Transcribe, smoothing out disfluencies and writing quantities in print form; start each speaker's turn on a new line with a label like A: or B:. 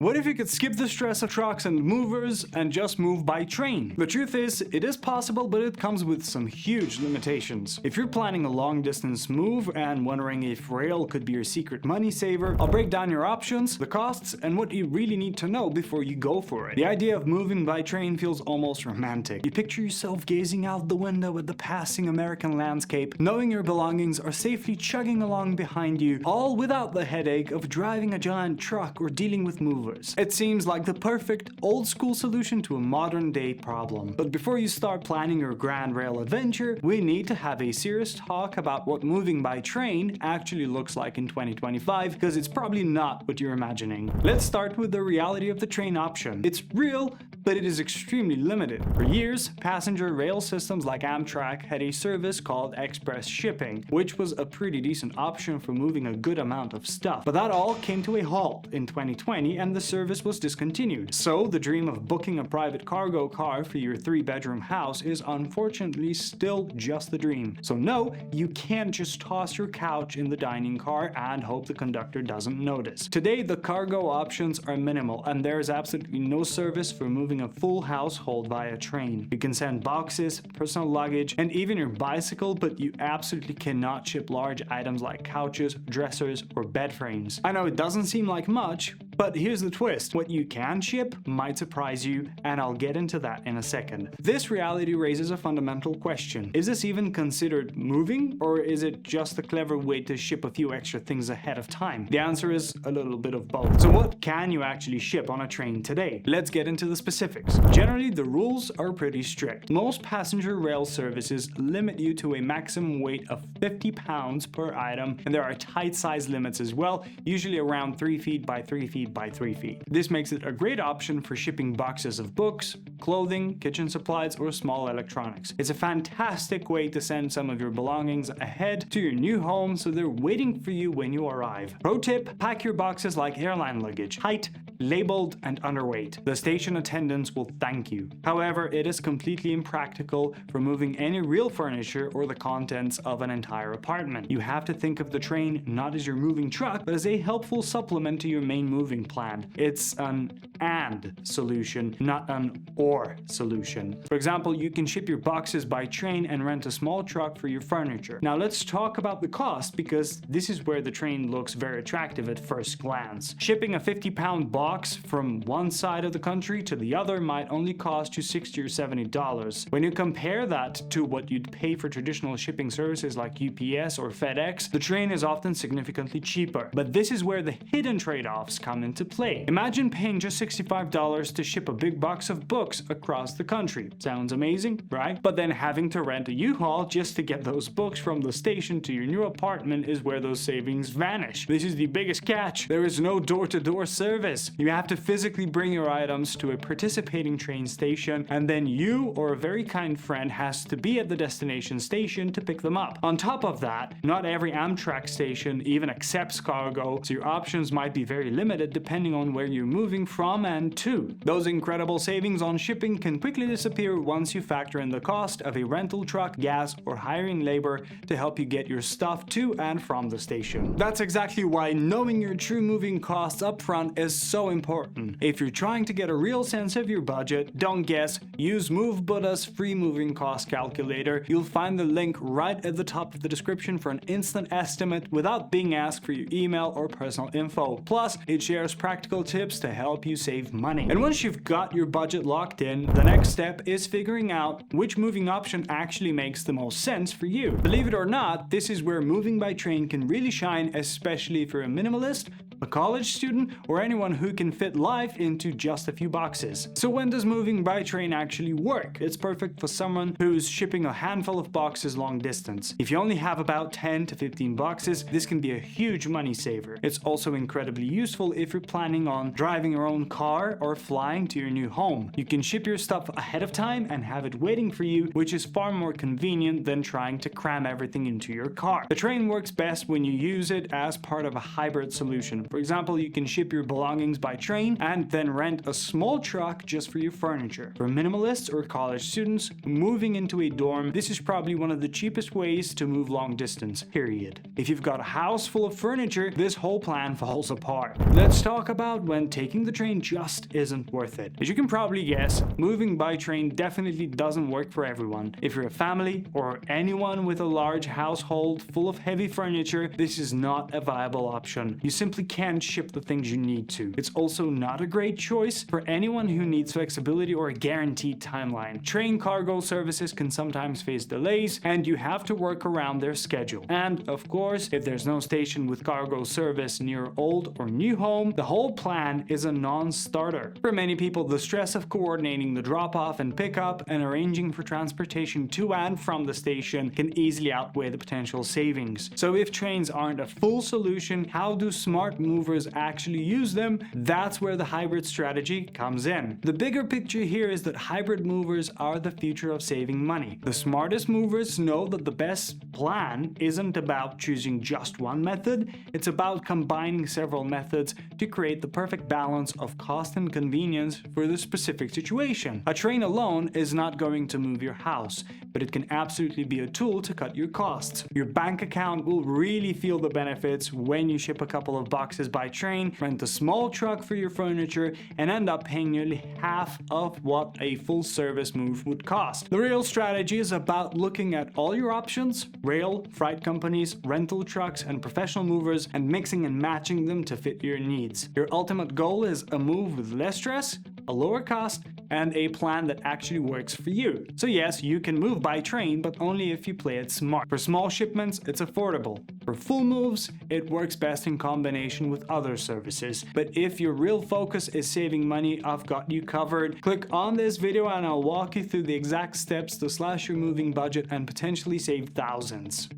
A: What if you could skip the stress of trucks and movers and just move by train? The truth is, it is possible, but it comes with some huge limitations. If you're planning a long-distance move and wondering if rail could be your secret money saver, I'll break down your options, the costs, and what you really need to know before you go for it. The idea of moving by train feels almost romantic. You picture yourself gazing out the window at the passing American landscape, knowing your belongings are safely chugging along behind you, all without the headache of driving a giant truck or dealing with movers. It seems like the perfect old-school solution to a modern-day problem. But before you start planning your grand rail adventure, we need to have a serious talk about what moving by train actually looks like in 2025, because it's probably not what you're imagining. Let's start with the reality of the train option. It's real, but it is extremely limited. For years, passenger rail systems like Amtrak had a service called express shipping, which was a pretty decent option for moving a good amount of stuff. But that all came to a halt in 2020, and the service was discontinued. So the dream of booking a private cargo car for your 3-bedroom house is unfortunately still just the dream. So no, you can't just toss your couch in the dining car and hope the conductor doesn't notice. Today, the cargo options are minimal, and there is absolutely no service for moving a full household via train. You can send boxes, personal luggage, and even your bicycle, but you absolutely cannot ship large items like couches, dressers, or bed frames. I know it doesn't seem like much, but here's the twist. What you can ship might surprise you, and I'll get into that in a second. This reality raises a fundamental question. Is this even considered moving, or is it just a clever way to ship a few extra things ahead of time? The answer is a little bit of both. So what can you actually ship on a train today? Let's get into the specifics. Generally, the rules are pretty strict. Most passenger rail services limit you to a maximum weight of 50 pounds per item, and there are tight size limits as well, usually around 3 feet by 3 feet by 3 feet. This makes it a great option for shipping boxes of books, clothing, kitchen supplies, or small electronics. It's a fantastic way to send some of your belongings ahead to your new home so they're waiting for you when you arrive. Pro tip, pack your boxes like airline luggage, height, labeled, and underweight. The station attendants will thank you. However, it is completely impractical for moving any real furniture or the contents of an entire apartment. You have to think of the train not as your moving truck, but as a helpful supplement to your main moving plan. It's an and solution, not an or solution. For example, you can ship your boxes by train and rent a small truck for your furniture. Now let's talk about the cost, because this is where the train looks very attractive at first glance. Shipping a 50-pound box from one side of the country to the other might only cost you $60 or $70. When you compare that to what you'd pay for traditional shipping services like UPS or FedEx, the train is often significantly cheaper. But this is where the hidden trade-offs come into play. Imagine paying just $65 to ship a big box of books across the country. Sounds amazing, right? But then having to rent a U-Haul just to get those books from the station to your new apartment is where those savings vanish. This is the biggest catch. There is no door-to-door service. You have to physically bring your items to a participating train station, and then you or a very kind friend has to be at the destination station to pick them up. On top of that, not every Amtrak station even accepts cargo, so your options might be very limited depending on where you're moving from and to. Those incredible savings on shipping can quickly disappear once you factor in the cost of a rental truck, gas, or hiring labor to help you get your stuff to and from the station. That's exactly why knowing your true moving costs up front is so important. If you're trying to get a real sense of your budget, don't guess, use moveBuddha's free moving cost calculator. You'll find the link right at the top of the description for an instant estimate without being asked for your email or personal info. Plus, it shares practical tips to help you save money. And once you've got your budget locked in, the next step is figuring out which moving option actually makes the most sense for you. Believe it or not, this is where moving by train can really shine, especially if you're a minimalist, a college student, or anyone who can fit life into just a few boxes. So when does moving by train actually work? It's perfect for someone who's shipping a handful of boxes long distance. If you only have about 10 to 15 boxes, this can be a huge money saver. It's also incredibly useful if you're planning on driving your own car or flying to your new home. You can ship your stuff ahead of time and have it waiting for you, which is far more convenient than trying to cram everything into your car. The train works best when you use it as part of a hybrid solution. For example, you can ship your belongings by train and then rent a small truck just for your furniture. For minimalists or college students moving into a dorm, this is probably one of the cheapest ways to move long distance, period. If you've got a house full of furniture, this whole plan falls apart. Let's talk about when taking the train just isn't worth it. As you can probably guess, moving by train definitely doesn't work for everyone. If you're a family or anyone with a large household full of heavy furniture, this is not a viable option. You simply can't ship the things you need to. It's also not a great choice for anyone who needs flexibility or a guaranteed timeline. Train cargo services can sometimes face delays, and you have to work around their schedule. And of course, if there's no station with cargo service near your old or new home, the whole plan is a non-starter. For many people, the stress of coordinating the drop-off and pickup and arranging for transportation to and from the station can easily outweigh the potential savings. So if trains aren't a full solution, how do smart movers actually use them? That's where the hybrid strategy comes in. The bigger picture here is that hybrid movers are the future of saving money. The smartest movers know that the best plan isn't about choosing just one method, it's about combining several methods to create the perfect balance of cost and convenience for the specific situation. A train alone is not going to move your house, but it can absolutely be a tool to cut your costs. Your bank account will really feel the benefits when you ship a couple of boxes by train, rent a small truck for your furniture, and end up paying nearly half of what a full service move would cost. The real strategy is about looking at all your options, rail, freight companies, rental trucks, and professional movers, and mixing and matching them to fit your needs. Your ultimate goal is a move with less stress, a lower cost, and a plan that actually works for you. So yes, you can move by train, but only if you play it smart. For small shipments, it's affordable. For full moves, it works best in combination with other services. But if your real focus is saving money, I've got you covered. Click on this video and I'll walk you through the exact steps to slash your moving budget and potentially save thousands.